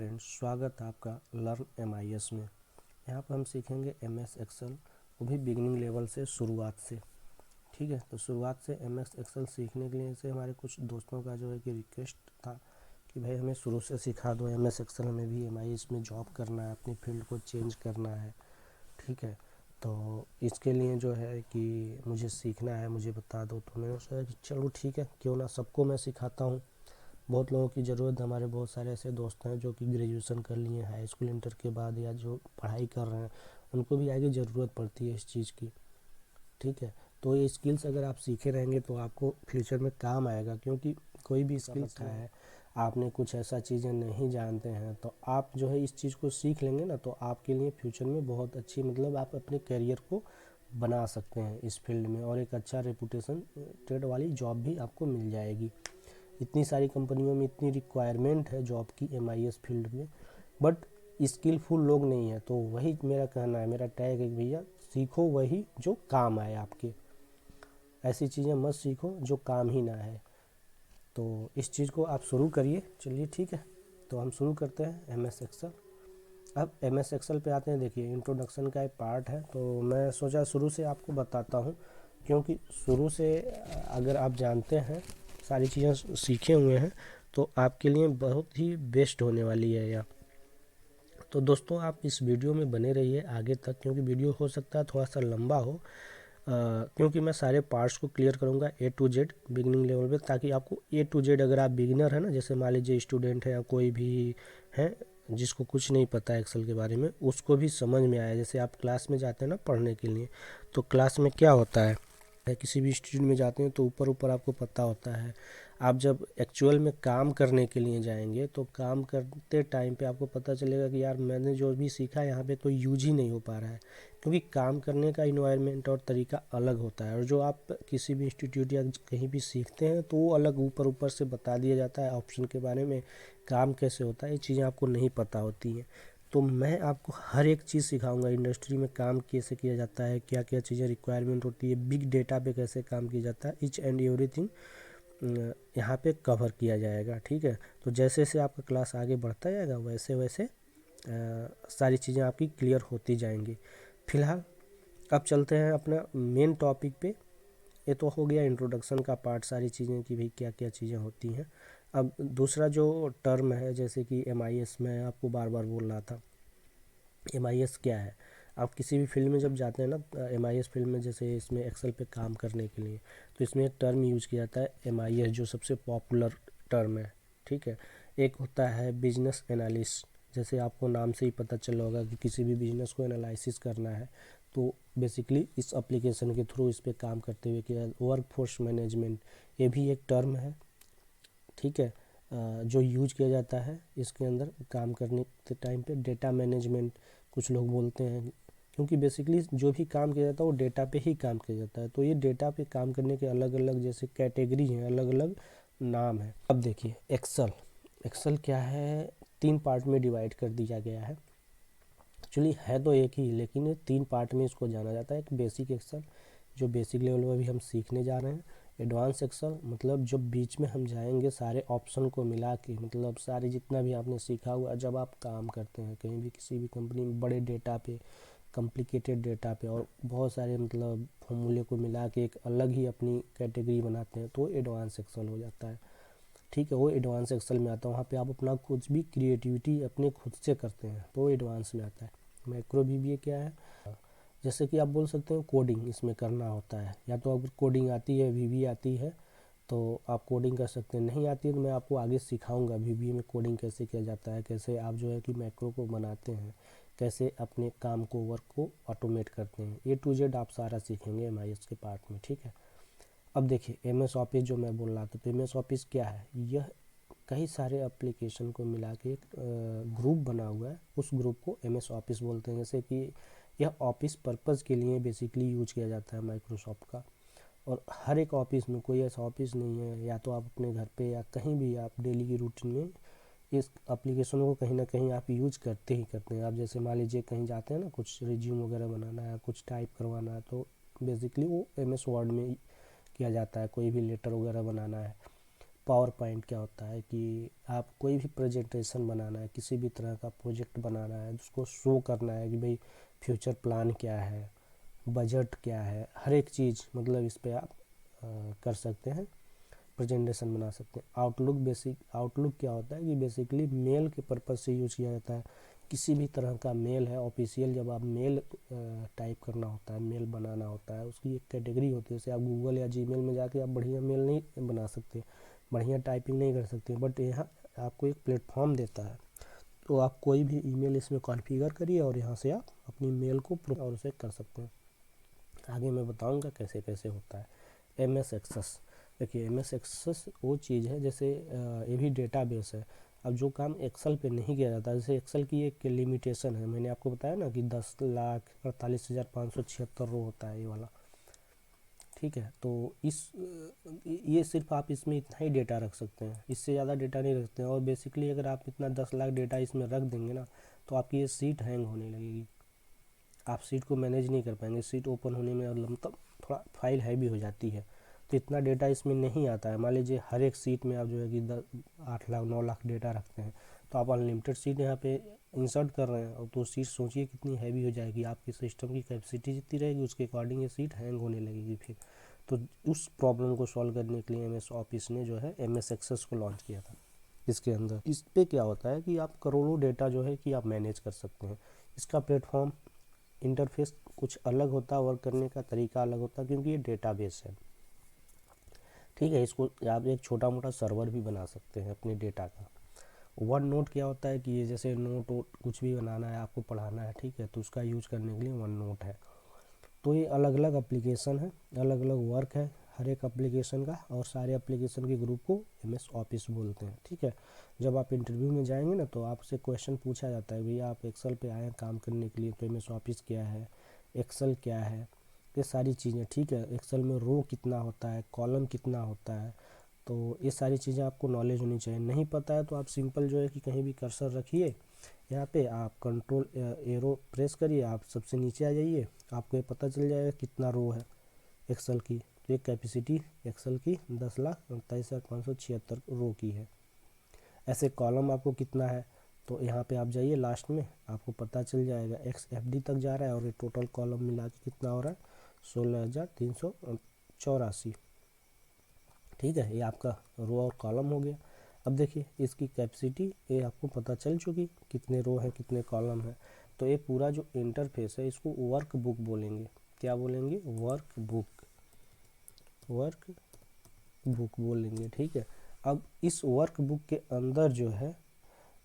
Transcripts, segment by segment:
Friends, स्वागत है आपका लर्न MIS में। यहाँ पर हम सीखेंगे MS एक्सेल, वो भी बिगिनिंग लेवल से, शुरुआत से। ठीक है, तो शुरुआत से MS एक्सेल सीखने के लिए से हमारे कुछ दोस्तों का जो है कि रिक्वेस्ट था कि भाई हमें शुरू से सिखा दो MS एक्सेल, हमें भी MIS में जॉब करना है, अपनी फील्ड को चेंज करना है। ठीक है, तो इसके लिए जो है कि मुझे सीखना है, मुझे बता दो। तो मैंने सोचा कि चलो ठीक है, क्यों ना सबको मैं सिखाता हूँ। बहुत लोगों की ज़रूरत, हमारे बहुत सारे ऐसे दोस्त हैं जो कि ग्रेजुएशन कर लिए हैं, हाई स्कूल इंटर के बाद, या जो पढ़ाई कर रहे हैं, उनको भी आगे ज़रूरत पड़ती है इस चीज़ की। ठीक है, तो ये स्किल्स अगर आप सीखे रहेंगे तो आपको फ्यूचर में काम आएगा, क्योंकि कोई भी स्किल्स है, आपने कुछ ऐसा चीज़ें नहीं जानते हैं तो आप जो है इस चीज़ को सीख लेंगे ना, तो आपके लिए फ्यूचर में बहुत अच्छी, मतलब आप अपने करियर को बना सकते हैं इस फील्ड में, और एक अच्छा रेपुटेशन ट्रेड वाली जॉब भी आपको मिल जाएगी। इतनी सारी कंपनियों में इतनी रिक्वायरमेंट है जॉब की MIS फील्ड में, बट स्किलफुल लोग नहीं है। तो वही मेरा कहना है, मेरा टैग है कि भैया सीखो वही जो काम आए आपके, ऐसी चीज़ें मत सीखो जो काम ही ना है। तो इस चीज़ को आप शुरू करिए। चलिए ठीक है, तो हम शुरू करते हैं MS एक्सेल। अब MS एक्सेल पे आते हैं। देखिए, इंट्रोडक्शन का एक पार्ट है, तो मैं सोचा शुरू से आपको बताता हूँ, क्योंकि शुरू से अगर आप जानते हैं, सारी चीज़ें सीखे हुए हैं, तो आपके लिए बहुत ही बेस्ट होने वाली है यह। तो दोस्तों, आप इस वीडियो में बने रहिए आगे तक, क्योंकि वीडियो हो सकता है थोड़ा सा लंबा हो, क्योंकि मैं सारे पार्ट्स को क्लियर करूंगा A to Z beginning level पे, ताकि आपको A to Z, अगर आप बिगिनर है ना, जैसे मान लीजिए स्टूडेंट है या कोई भी है जिसको कुछ नहीं पता है एक्सेल के बारे में, उसको भी समझ में आया। जैसे आप क्लास में जाते हैं ना पढ़ने के लिए, तो क्लास में क्या होता है, किसी भी इंस्टीट्यूट में जाते हैं तो ऊपर ऊपर आपको पता होता है। आप जब एक्चुअल में काम करने के लिए जाएंगे तो काम करते टाइम पे आपको पता चलेगा कि यार मैंने जो भी सीखा यहाँ पे कोई यूज ही नहीं हो पा रहा है, क्योंकि काम करने का इन्वायरमेंट और तरीका अलग होता है। और जो आप किसी भी इंस्टीट्यूट या कहीं भी सीखते हैं तो वो अलग ऊपर ऊपर से बता दिया जाता है ऑप्शन के बारे में, काम कैसे होता है, ये चीज़ें आपको नहीं पता होती हैं। तो मैं आपको हर एक चीज़ सिखाऊंगा, इंडस्ट्री में काम कैसे किया जाता है, क्या क्या चीज़ें रिक्वायरमेंट होती है, बिग डेटा पे कैसे काम किया जाता है, ईच एंड एवरीथिंग यहाँ पे कवर किया जाएगा। ठीक है, तो जैसे जैसे आपका क्लास आगे बढ़ता जाएगा वैसे वैसे सारी चीज़ें आपकी क्लियर होती जाएंगी। फिलहाल अब चलते हैं अपना मेन टॉपिक पे। ये तो हो गया इंट्रोडक्शन का पार्ट, सारी चीज़ें कि भाई क्या क्या चीज़ें होती हैं। अब दूसरा जो टर्म है, जैसे कि MIS, में आपको बार बार बोल रहा था, MIS क्या है। आप किसी भी फील्ड में जब जाते हैं ना, MIS फील्ड में, जैसे इसमें एक्सेल पे काम करने के लिए, तो इसमें एक टर्म यूज किया जाता है MIS, जो सबसे पॉपुलर टर्म है। ठीक है, एक होता है बिजनेस एनालिस्ट। जैसे आपको नाम से ही पता चल होगा कि किसी भी बिजनेस को एनालिसिस करना है, तो बेसिकली इस एप्लीकेशन के थ्रू इस पर काम करते हुए किया। वर्क फोर्स मैनेजमेंट, ये भी एक टर्म है। ठीक है, जो यूज किया जाता है इसके अंदर काम करने के टाइम पे। डेटा मैनेजमेंट कुछ लोग बोलते हैं, क्योंकि बेसिकली जो भी काम किया जाता है वो डेटा पे ही काम किया जाता है। तो ये डेटा पे काम करने के अलग अलग जैसे कैटेगरी हैं, अलग अलग नाम है। अब देखिए एक्सेल, एक्सेल क्या है, 3 पार्ट में डिवाइड कर दिया गया है। एक्चुअली है तो एक ही, लेकिन ये 3 पार्ट में इसको जाना जाता है। एक बेसिक एक्सेल, जो बेसिक लेवल में भी हम सीखने जा रहे हैं। एडवांस एक्सेल, मतलब जब बीच में हम जाएंगे सारे ऑप्शन को मिला के, मतलब सारे जितना भी आपने सीखा हुआ, जब आप काम करते हैं कहीं भी किसी भी कंपनी में, बड़े डेटा पे, कॉम्प्लिकेटेड डेटा पे, और बहुत सारे मतलब फॉर्मूले को मिला के एक अलग ही अपनी कैटेगरी बनाते हैं, तो एडवांस एक्सेल हो जाता है। ठीक है, वो एडवांस एक्सेल में आता है। वहाँ पे आप अपना कुछ भी क्रिएटिविटी अपने खुद से करते हैं, तो वो एडवांस में आता है। मैक्रो VBA क्या है, जैसे कि आप बोल सकते हो कोडिंग इसमें करना होता है, या तो अगर कोडिंग आती है, VBA आती है, तो आप कोडिंग कर सकते हैं। नहीं आती है तो मैं आपको आगे सिखाऊंगा VBA में कोडिंग कैसे किया जाता है, कैसे आप जो है कि मैक्रो को बनाते हैं, कैसे अपने काम को, वर्क को ऑटोमेट करते हैं। A to Z आप सारा सीखेंगे MIS के पार्ट में। ठीक है, अब देखिए MS ऑफिस जो मैं बोल रहा था, तो MS ऑफिस क्या है, यह कई सारे एप्लीकेशन को मिला के एक ग्रुप बना हुआ है। उस ग्रुप को MS ऑफिस बोलते हैं। जैसे कि यह ऑफिस पर्पज़ के लिए बेसिकली यूज किया जाता है माइक्रोसॉफ्ट का। और हर एक ऑफिस में, कोई ऐसा ऑफिस नहीं है, या तो आप अपने घर पे या कहीं भी आप डेली की रूटीन में इस एप्लीकेशन को कहीं ना कहीं आप यूज करते ही करते हैं। आप जैसे मान लीजिए कहीं जाते हैं ना, कुछ रिज्यूम वगैरह बनाना है, कुछ टाइप करवाना है, तो बेसिकली वो MS वर्ड में किया जाता है। कोई भी लेटर वगैरह बनाना है पावर पॉइंट क्या होता है कि आप कोई भी प्रेजेंटेशन बनाना है, किसी भी तरह का प्रोजेक्ट बनाना है, उसको शो करना है कि भाई फ्यूचर प्लान क्या है, बजट क्या है, हर एक चीज़ मतलब इस पे आप कर सकते हैं, प्रेजेंटेशन बना सकते हैं। आउटलुक क्या होता है कि बेसिकली मेल के पर्पज़ से यूज़ किया जाता है। किसी भी तरह का मेल है ऑफिशियल, जब आप मेल टाइप करना होता है, मेल बनाना होता है, उसकी एक कैटेगरी होती है। जैसे आप गूगल या जीमेल में जाके आप बढ़िया मेल नहीं बना सकते, बढ़िया टाइपिंग नहीं कर सकते, बट यहाँ आपको एक प्लेटफॉर्म देता है। तो आप कोई भी ईमेल इसमें कॉन्फ़िगर करिए और यहाँ से आप अपनी मेल को और उसे कर सकते हैं। आगे मैं बताऊँगा कैसे कैसे होता है। MS एक्सेस, देखिए MS एक्सेस वो चीज़ है, जैसे ये भी डेटाबेस है। अब जो काम एक्सेल पे नहीं किया जाता, जैसे एक्सेल की एक लिमिटेशन है, मैंने आपको बताया ना कि 10,48,576 रो होता है ये वाला, ठीक है। तो ये सिर्फ आप इसमें इतना ही डेटा रख सकते हैं, इससे ज़्यादा डेटा नहीं रख सकते हैं। और बेसिकली अगर आप इतना 10 लाख डेटा इसमें रख देंगे ना, तो आपकी ये सीट हैंग होने लगेगी, आप सीट को मैनेज नहीं कर पाएंगे, सीट ओपन होने में मतलब थोड़ा फाइल हैवी हो जाती है। तो इतना डेटा इसमें नहीं आता है। मान लीजिए हर एक सीट में आप जो है कि 8 लाख 9 लाख डेटा रखते हैं, तो आप अनलिमिटेड सीट यहाँ पे इंसर्ट कर रहे हैं, और तो सीट सोचिए कितनी हैवी हो जाएगी। आपकी सिस्टम की कैपेसिटी जितनी रहेगी उसके अकॉर्डिंग ये सीट हैंग होने लगेगी फिर। तो उस प्रॉब्लम को सॉल्व करने के लिए MS ऑफिस ने जो है MS एक्सेस को लॉन्च किया था। इसके अंदर इस पे क्या होता है कि आप करोड़ों डेटा जो है कि आप मैनेज कर सकते हैं। इसका प्लेटफॉर्म इंटरफेस कुछ अलग होता है, वर्क करने का तरीका अलग होता है, क्योंकि ये डेटाबेस है, ठीक है। इसको आप एक छोटा मोटा सर्वर भी बना सकते हैं अपने डेटा का। वन नोट क्या होता है कि ये जैसे नोट कुछ भी बनाना है, आपको पढ़ाना है, ठीक है, तो उसका यूज करने के लिए वन नोट है। तो ये अलग अलग एप्लीकेशन है, अलग अलग वर्क है हर एक एप्लीकेशन का, और सारे एप्लीकेशन के ग्रुप को MS ऑफिस बोलते हैं, ठीक है। जब आप इंटरव्यू में जाएंगे ना, तो आपसे क्वेश्चन पूछा जाता है, भैया आप एक्सेल पे आए हैं काम करने के लिए, तो MS ऑफिस क्या है, एक्सेल क्या है, ये सारी चीज़ें, ठीक है। एक्सेल में रो कितना होता है, कॉलम कितना होता है, तो ये सारी चीज़ें आपको नॉलेज होनी चाहिए। नहीं पता है तो आप सिंपल जो है कि कहीं भी कर्सर रखिए, यहाँ पे आप कंट्रोल एरो प्रेस करिए, आप सबसे नीचे आ जाइए, आपको ये पता चल जाएगा कितना रो है एक्सेल की। तो ये कैपेसिटी एक्सेल की 10,39,576 रो की है। ऐसे कॉलम आपको कितना है, तो यहाँ पे आप जाइए लास्ट में, आपको पता चल जाएगा XFD तक जा रहा है, और ये टोटल कॉलम मिला के कितना हो रहा है 16,384, ठीक है। ये आपका रो और कॉलम हो गया। अब देखिए इसकी कैपेसिटी ये आपको पता चल चुकी, कितने रो हैं कितने कॉलम हैं। तो ये पूरा जो इंटरफेस है इसको वर्क बुक बोलेंगे। क्या बोलेंगे? वर्क बुक बोलेंगे, ठीक है। अब इस वर्क बुक के अंदर जो है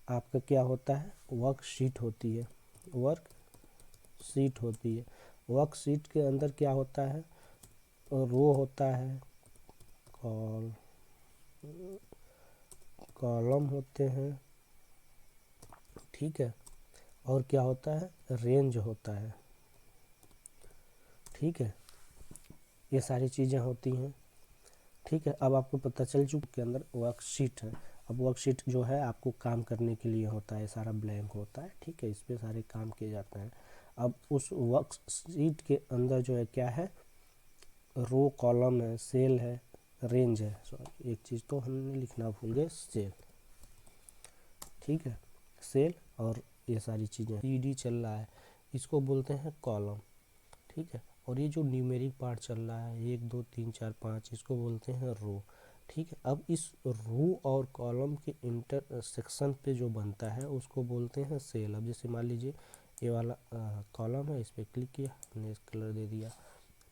आपका क्या होता है, वर्कशीट होती है, वर्कशीट होती है। वर्कशीट के अंदर क्या होता है, रो होता है, कॉलम होते हैं, ठीक है, और क्या होता है, रेंज होता है, ठीक है। ये सारी चीज़ें होती हैं, ठीक है। अब आपको पता चल चुका के अंदर वर्कशीट है। अब वर्कशीट जो है आपको काम करने के लिए होता है, सारा ब्लैंक होता है, ठीक है, इस पे सारे काम किए जाते हैं। अब उस वर्कशीट के अंदर जो है क्या है, रो कॉलम है, सेल है, रेंज है, सॉरी एक चीज़ तो हमने लिखना भूल गए, सेल, ठीक है, सेल और ये सारी चीज़ें CD चल रहा है, इसको बोलते हैं कॉलम, ठीक है। और ये जो न्यूमेरिक पार्ट चल रहा है 1 2 3 4 5, इसको बोलते हैं रो, ठीक है। अब इस रो और कॉलम के इंटरसेक्शन पे जो बनता है उसको बोलते हैं सेल। अब जैसे मान लीजिए ये वाला कॉलम है, इस पर क्लिक किया, हमने इस कलर दे दिया,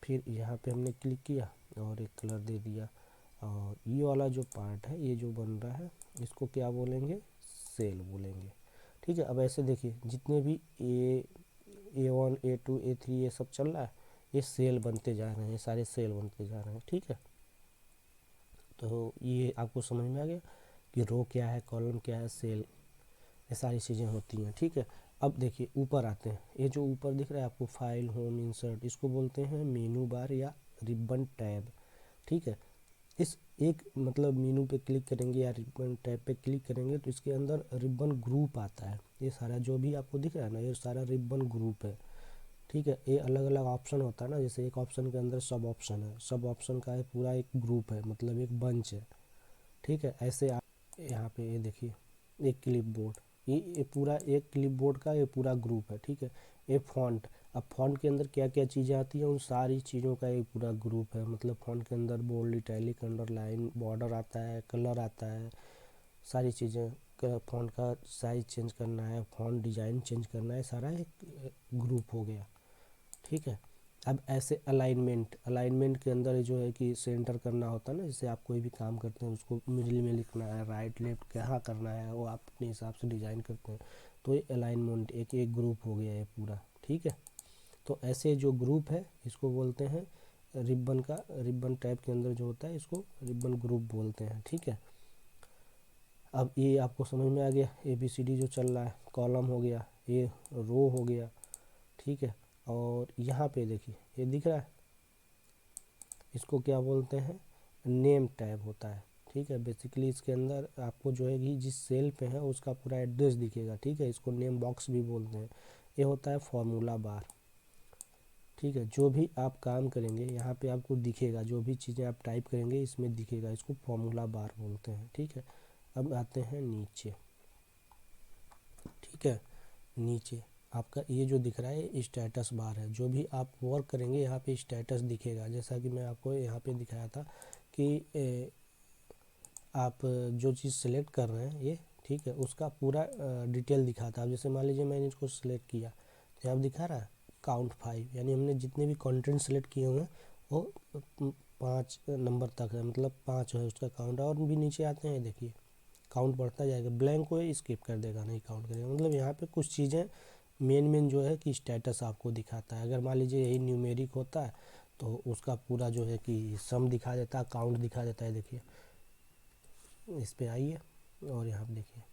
फिर यहाँ पे हमने क्लिक किया और एक कलर दे दिया, और ये वाला जो पार्ट है ये जो बन रहा है इसको क्या बोलेंगे, सेल बोलेंगे, ठीक है। अब ऐसे देखिए जितने भी A1 A2 A3 ये सब चल रहा है, ये सेल बनते जा रहे हैं, सारे सेल बनते जा रहे हैं, ठीक है। तो ये आपको समझ में आ गया कि रो क्या है, कॉलम क्या है, सेल, ये सारी चीज़ें होती हैं, ठीक है। अब देखिए ऊपर आते हैं, ये जो ऊपर दिख रहा है आपको फाइल, होम, इंसर्ट, इसको बोलते हैं मेनू बार या रिबन टैब, ठीक है। इस एक मतलब मेनू पे क्लिक करेंगे या रिबन टैब पे क्लिक करेंगे तो इसके अंदर रिबन ग्रुप आता है। ये सारा जो भी आपको दिख रहा है ना, ये सारा रिबन ग्रुप है, ठीक है। ये अलग अलग ऑप्शन होता है ना, जैसे एक ऑप्शन के अंदर सब ऑप्शन है, सब ऑप्शन का है पूरा एक ग्रुप है, मतलब एक बंच है, ठीक है। ऐसे आप यहाँ पे ये देखिए एक क्लिप बोर्ड, ये पूरा एक क्लिप बोर्ड का ये पूरा ग्रुप है, ठीक है। ये फॉन्ट, अब फॉन्ट के अंदर क्या क्या चीज़ें आती हैं उन सारी चीज़ों का ये पूरा ग्रुप है। मतलब फॉन्ट के अंदर बोल्ड, इटैलिक, अंडरलाइन, बॉर्डर आता है, कलर आता है, सारी चीज़ें का फॉन्ट का साइज चेंज करना है, फॉन्ट डिज़ाइन चेंज करना है, सारा एक ग्रुप हो गया, ठीक है। अब ऐसे अलाइनमेंट, अलाइनमेंट के अंदर जो है कि सेंटर करना होता है ना, जैसे आप कोई भी काम करते हैं उसको मिडिल में लिखना है, राइट लेफ्ट कहाँ करना है वो आप अपने हिसाब से डिज़ाइन करते हैं। तो ये अलाइनमेंट एक एक ग्रुप हो गया है पूरा, ठीक है। तो ऐसे जो ग्रुप है इसको बोलते हैं रिबन का, रिबन टाइप के अंदर जो होता है इसको रिबन ग्रुप बोलते हैं, ठीक है। अब ये आपको समझ में आ गया, ABCD जो चल रहा है, कॉलम हो गया, ये रो हो गया, ठीक है। और यहाँ पे देखिए ये दिख रहा है, इसको क्या बोलते हैं, नेम टैब होता है, ठीक है। बेसिकली इसके अंदर आपको जो है कि जिस सेल पे है उसका पूरा एड्रेस दिखेगा, ठीक है। इसको नेम बॉक्स भी बोलते हैं। ये होता है फॉर्मूला बार, ठीक है। जो भी आप काम करेंगे यहाँ पे आपको दिखेगा, जो भी चीज़ें आप टाइप करेंगे इसमें दिखेगा, इसको फॉर्मूला बार बोलते हैं, ठीक है। अब आते हैं नीचे, ठीक है। नीचे आपका ये जो दिख रहा है स्टेटस बार है, जो भी आप वर्क करेंगे यहाँ पे स्टेटस दिखेगा। जैसा कि मैं आपको यहाँ पे दिखाया था कि आप जो चीज़ सेलेक्ट कर रहे हैं ये, ठीक है, उसका पूरा डिटेल दिखाता है। जैसे मान लीजिए मैंने इसको सेलेक्ट किया तो यहाँ दिखा रहा है काउंट 5, यानी हमने जितने भी कंटेंट सेलेक्ट किए हुए हैं वो 5 नंबर तक है, मतलब 5 है उसका काउंट। और भी नीचे आते हैं देखिए काउंट बढ़ता जाएगा, ब्लैंक को स्किप कर देगा, नहीं काउंट करेगा। मतलब यहाँ पे कुछ चीज़ें मेन जो है कि स्टेटस आपको दिखाता है। अगर मान लीजिए यही न्यूमेरिक होता है तो उसका पूरा जो है कि सम दिखा देता है, काउंट दिखा देता है। देखिए इस पे आइए और यहाँ पे देखिए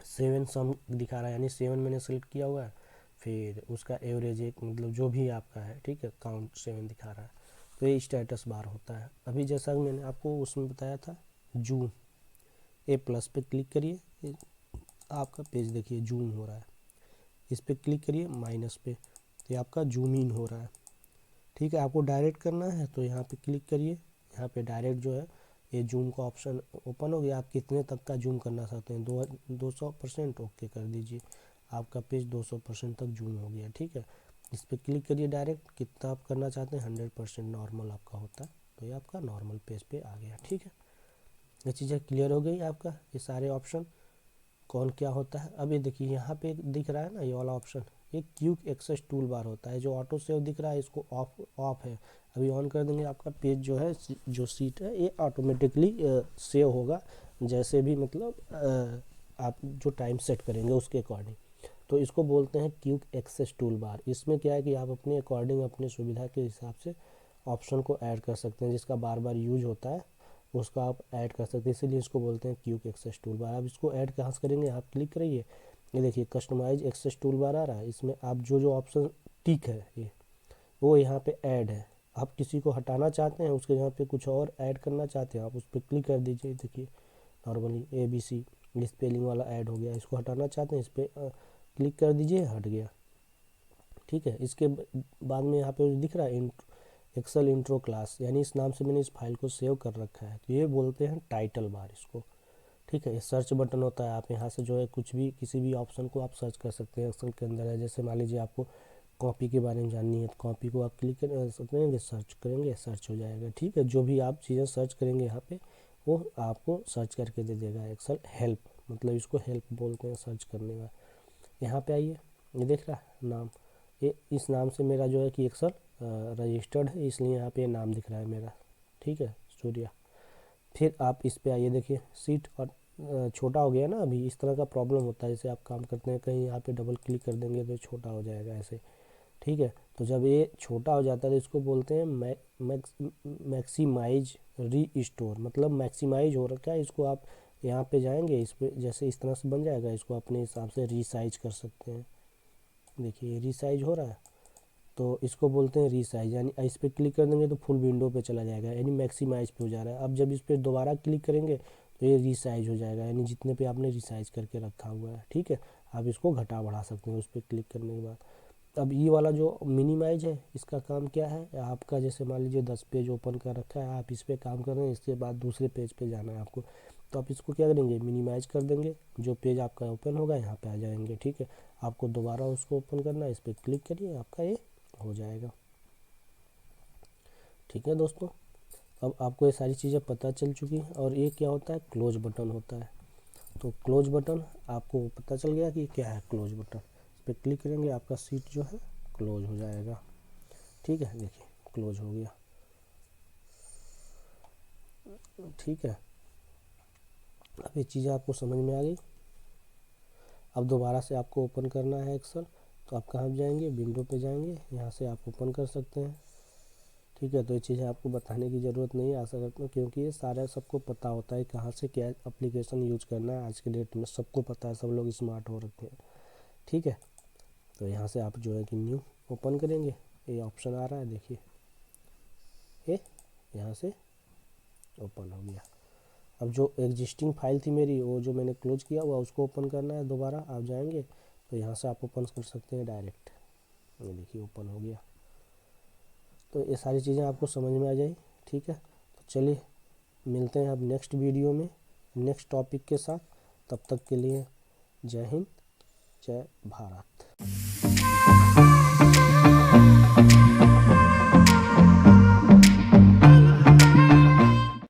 7 सम दिखा रहा है, यानी 7 मैंने सेलेक्ट किया हुआ है, फिर उसका एवरेज एक, मतलब जो भी आपका है, ठीक है, काउंट 7 दिखा रहा है। तो ये स्टेटस बार होता है। अभी जैसा कि मैंने आपको उसमें बताया था जूम, A+ पे क्लिक करिए, आपका पेज देखिए जूम हो रहा है। इस पर क्लिक करिए माइनस पे, तो ये आपका जूम इन हो रहा है, ठीक है। आपको डायरेक्ट करना है तो यहाँ पे क्लिक करिए, यहाँ पे डायरेक्ट जो है ये जूम का ऑप्शन ओपन हो गया। आप कितने तक का जूम करना चाहते हैं, 200% ओके कर दीजिए, आपका पेज 200% तक जूम हो गया, ठीक है। इस पर क्लिक करिए डायरेक्ट, कितना आप करना चाहते हैं, 100% नॉर्मल आपका होता है, तो ये आपका नॉर्मल पेज पे आ गया, ठीक है। ये चीज़ें क्लियर हो गई आपका, ये सारे ऑप्शन कौन क्या होता है। अब ये देखिए यहाँ पे दिख रहा है ना ये वाला ऑप्शन, ये क्विक एक्सेस टूल बार होता है। जो ऑटो सेव दिख रहा है इसको ऑफ है, अभी ऑन कर देंगे आपका पेज जो है, जो सीट है ये ऑटोमेटिकली सेव होगा, जैसे भी मतलब आप जो टाइम सेट करेंगे उसके अकॉर्डिंग। तो इसको बोलते हैं क्विक एक्सेस टूल बार। इसमें क्या है कि आप अपने अकॉर्डिंग, अपने सुविधा के हिसाब से ऑप्शन को ऐड कर सकते हैं, जिसका बार बार यूज होता है उसका आप ऐड कर सकते हैं, इसीलिए इसको बोलते हैं क्विक एक्सेस टूल बार। आप इसको ऐड कहाँ से करेंगे, आप क्लिक करिए, ये देखिए कस्टमाइज एक्सेस टूल बार आ रहा है, इसमें आप जो जो ऑप्शन टिक है ये वो यहाँ पे ऐड है। आप किसी को हटाना चाहते हैं, उसके यहाँ पे कुछ और ऐड करना चाहते हैं, आप उस पर क्लिक कर दीजिए। देखिए नॉर्मली ABC स्पेलिंग वाला ऐड हो गया, इसको हटाना चाहते हैं, इस पर क्लिक कर दीजिए, हट गया, ठीक है। इसके बाद में यहाँ पे दिख रहा है एक्सेल इंट्रो क्लास, यानी इस नाम से मैंने इस फाइल को सेव कर रखा है, तो ये बोलते हैं टाइटल बार इसको, ठीक है। ये सर्च बटन होता है, आप यहाँ से जो है कुछ भी, किसी भी ऑप्शन को आप सर्च कर सकते हैं एक्सेल के अंदर है। जैसे मान लीजिए आपको कॉपी के बारे में जाननी है तो कॉपी को आप क्लिक करेंगे, सर्च करेंगे, सर्च हो जाएगा, ठीक है। जो भी आप चीज़ें सर्च करेंगे यहाँ पे वो आपको सर्च करके दे देगा एक्सेल हेल्प, मतलब इसको हेल्प बोलते हैं सर्च करने का। यहाँ पे आइए, ये देख रहा है नाम, ये इस नाम से मेरा जो है कि एक्सेल रजिस्टर्ड है, इसलिए यहाँ पे नाम दिख रहा है मेरा, ठीक है, सूर्या। फिर आप इस पे आइए, देखिए सीट और छोटा हो गया ना, अभी इस तरह का प्रॉब्लम होता है। जैसे आप काम करते हैं कहीं, यहाँ पे डबल क्लिक कर देंगे तो छोटा हो जाएगा ऐसे, ठीक है। तो जब ये छोटा हो जाता है तो इसको बोलते हैं मैक्सिमाइज री स्टोर, मतलब मैक्सिमाइज हो रखा है, इसको आप यहाँ पे जाएंगे, इस पे जैसे इस तरह से बन जाएगा, इसको अपने हिसाब से रीसाइज कर सकते हैं। देखिए रीसाइज हो रहा है, तो इसको बोलते हैं रीसाइज, यानी इस पर क्लिक कर देंगे तो फुल विंडो पे चला जाएगा, यानी मैक्सिमाइज पे हो जा रहा है। अब जब इस पर दोबारा क्लिक करेंगे तो ये रीसाइज हो जाएगा, यानी जितने पे आपने रीसाइज करके रखा हुआ है, ठीक है। आप इसको घटा बढ़ा सकते हैं उस पर क्लिक करने के बाद। अब ये वाला जो मिनिमाइज है इसका काम क्या है, आपका जैसे मान लीजिए 10 पेज ओपन कर रखा है, आप इस पर काम कर रहे हैं, इसके बाद दूसरे पेज पे जाना है आपको, तो आप इसको क्या करेंगे, मिनिमाइज कर देंगे, जो पेज आपका ओपन होगा यहाँ पे आ जाएंगे। ठीक है, आपको दोबारा उसको ओपन करना है, इस पर क्लिक करिए, आपका ये हो जाएगा। ठीक है दोस्तों, अब आपको ये सारी चीज़ें पता चल चुकी हैं। और ये क्या होता है, क्लोज बटन होता है। तो क्लोज बटन आपको पता चल गया कि क्या है क्लोज बटन, इस पर क्लिक करेंगे, आपका सीट जो है क्लोज हो जाएगा। ठीक है, देखिए क्लोज हो गया। ठीक है, अब ये चीज़ें आपको समझ में आ गई। अब दोबारा से आपको ओपन करना है एक्सेल, तो आप कहाँ जाएंगे, विंडो पे जाएंगे, यहाँ से आप ओपन कर सकते हैं। ठीक है, तो ये चीज़ें आपको बताने की ज़रूरत नहीं है आशा करता हूँ, क्योंकि ये सारा सबको पता होता है कहाँ से क्या एप्लीकेशन यूज करना है। आज के डेट में सबको पता है, सब लोग स्मार्ट हो रखे हैं। ठीक है, तो यहाँ से आप जो है कि न्यू ओपन करेंगे, ये ऑप्शन आ रहा है देखिए, ये यहाँ से ओपन हो गया। अब जो एग्जिस्टिंग फाइल थी मेरी, वो जो मैंने क्लोज किया हुआ, उसको ओपन करना है दोबारा। आप जाएंगे तो यहाँ से आप ओपन कर सकते हैं डायरेक्ट, ये देखिए ओपन हो गया। तो ये सारी चीज़ें आपको समझ में आ जाए। ठीक है, तो चलिए मिलते हैं अब नेक्स्ट वीडियो में नेक्स्ट टॉपिक के साथ। तब तक के लिए जय हिंद, जय भारत।